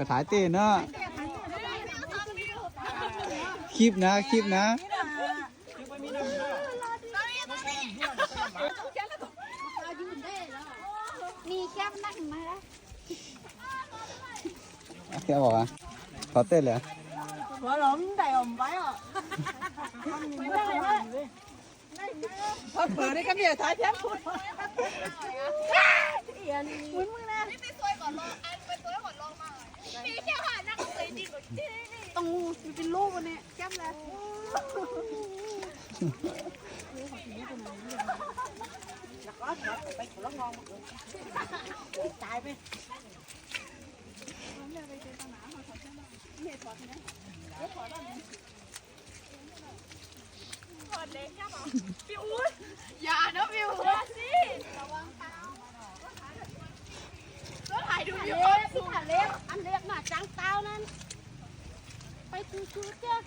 ระถายเต้เนาะคลิปนะคลิปนะมีแก้มนั่งมาแล้ว แกบอกอ่ะขอเต้นเลย หัวหลงได้อมไว้อ่ะไม่ได้เลยพอเปิดได้ก็มีท้ายแท้พูดมึงนะนี่ไปซวยก่อนลงอันไปซวยก่อนลงมามีแค่หานั่งเลยดีกว่าที่ต้องมันเป็นรูปวันนี้แก้มแล้วไปขอร้องงองตายไปอย่านะวิวสิระวังเท้าก็ถ่ายดูวิวที่ถ่ายเล็กอันเล็กหน่าจังเต้านั้นไปคือเจ้า